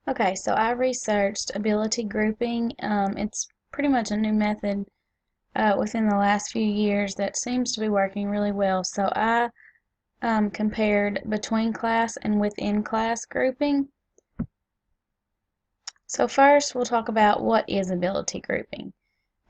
Okay, so I researched ability grouping. It's pretty much a new method within the last few years that seems to be working really well. So I compared between class and within class grouping. So first we'll talk about what is ability grouping.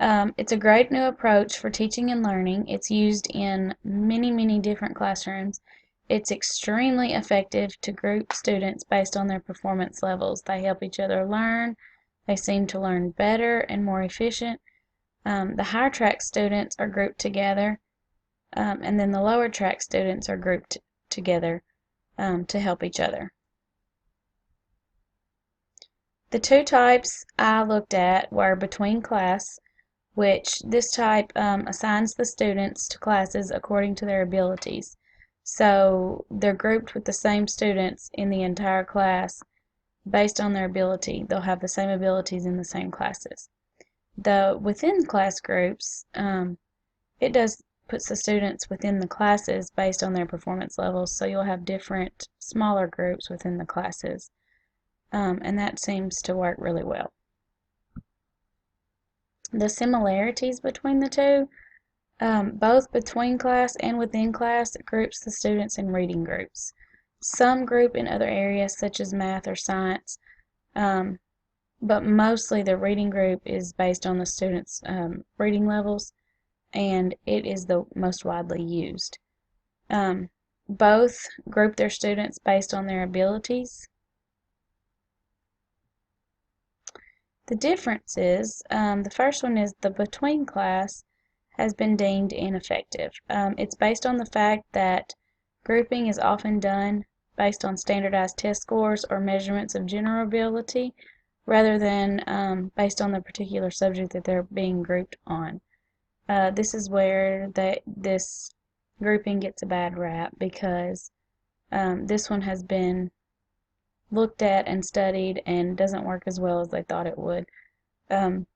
It's a great new approach for teaching and learning. It's used in many different classrooms. It's extremely effective to group students based on their performance levels. They help each other learn. They seem to learn better and more efficient. The higher track students are grouped together, and then the lower track students are grouped together to help each other. The two types I looked at were between class, which this type assigns the students to classes according to their abilities. So they're grouped with the same students in the entire class based on their ability. They'll have the same abilities in the same classes. The within class groups, it does puts the students within the classes based on their performance levels, so you'll have different smaller groups within the classes, and that seems to work really well. The similarities between the two, both between class and within class groups the students in reading groups. Some group in other areas such as math or science, um, but mostly the reading group is based on the students' reading levels, and it is the most widely used. Both group their students based on their abilities. The difference is, the first one is the between class has been deemed ineffective. It's based on the fact that grouping is often done based on standardized test scores or measurements of general ability rather than based on the particular subject that they're being grouped on. This is where this grouping gets a bad rap because this one has been looked at and studied and doesn't work as well as they thought it would. Um,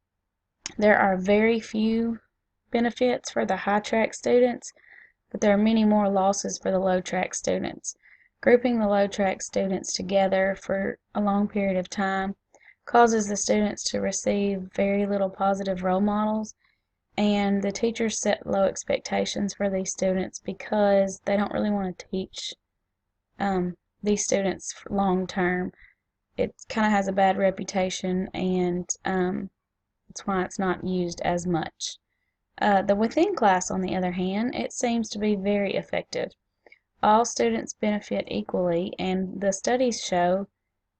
there are very few benefits for the high track students, but there are many more losses for the low track students. Grouping the low track students together for a long period of time causes the students to receive very little positive role models, and the teachers set low expectations for these students because they don't really want to teach these students long term. It kind of has a bad reputation, and that's why it's not used as much. The within class, on the other hand, it seems to be very effective. All students benefit equally, and the studies show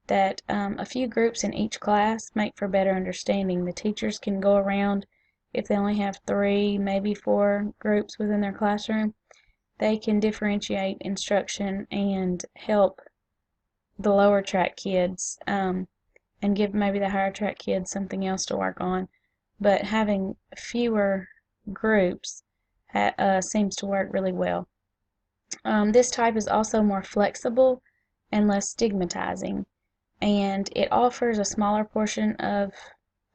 that a few groups in each class make for better understanding. The teachers can go around, if they only have 3, maybe 4 groups within their classroom, they can differentiate instruction and help the lower track kids and give maybe the higher track kids something else to work on. But having fewer groups seems to work really well. This type is also more flexible and less stigmatizing, and it offers a smaller portion of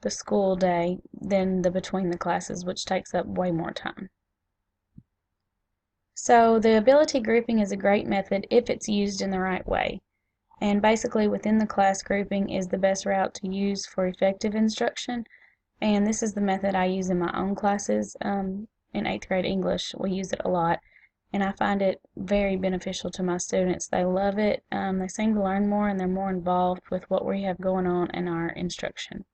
the school day than the between the classes, which takes up way more time. So the ability grouping is a great method if it's used in the right way. And basically within the class grouping is the best route to use for effective instruction. And this is the method I use in my own classes. In 8th grade English, we use it a lot. And I find it very beneficial to my students. They love it. They seem to learn more and they're more involved with what we have going on in our instruction.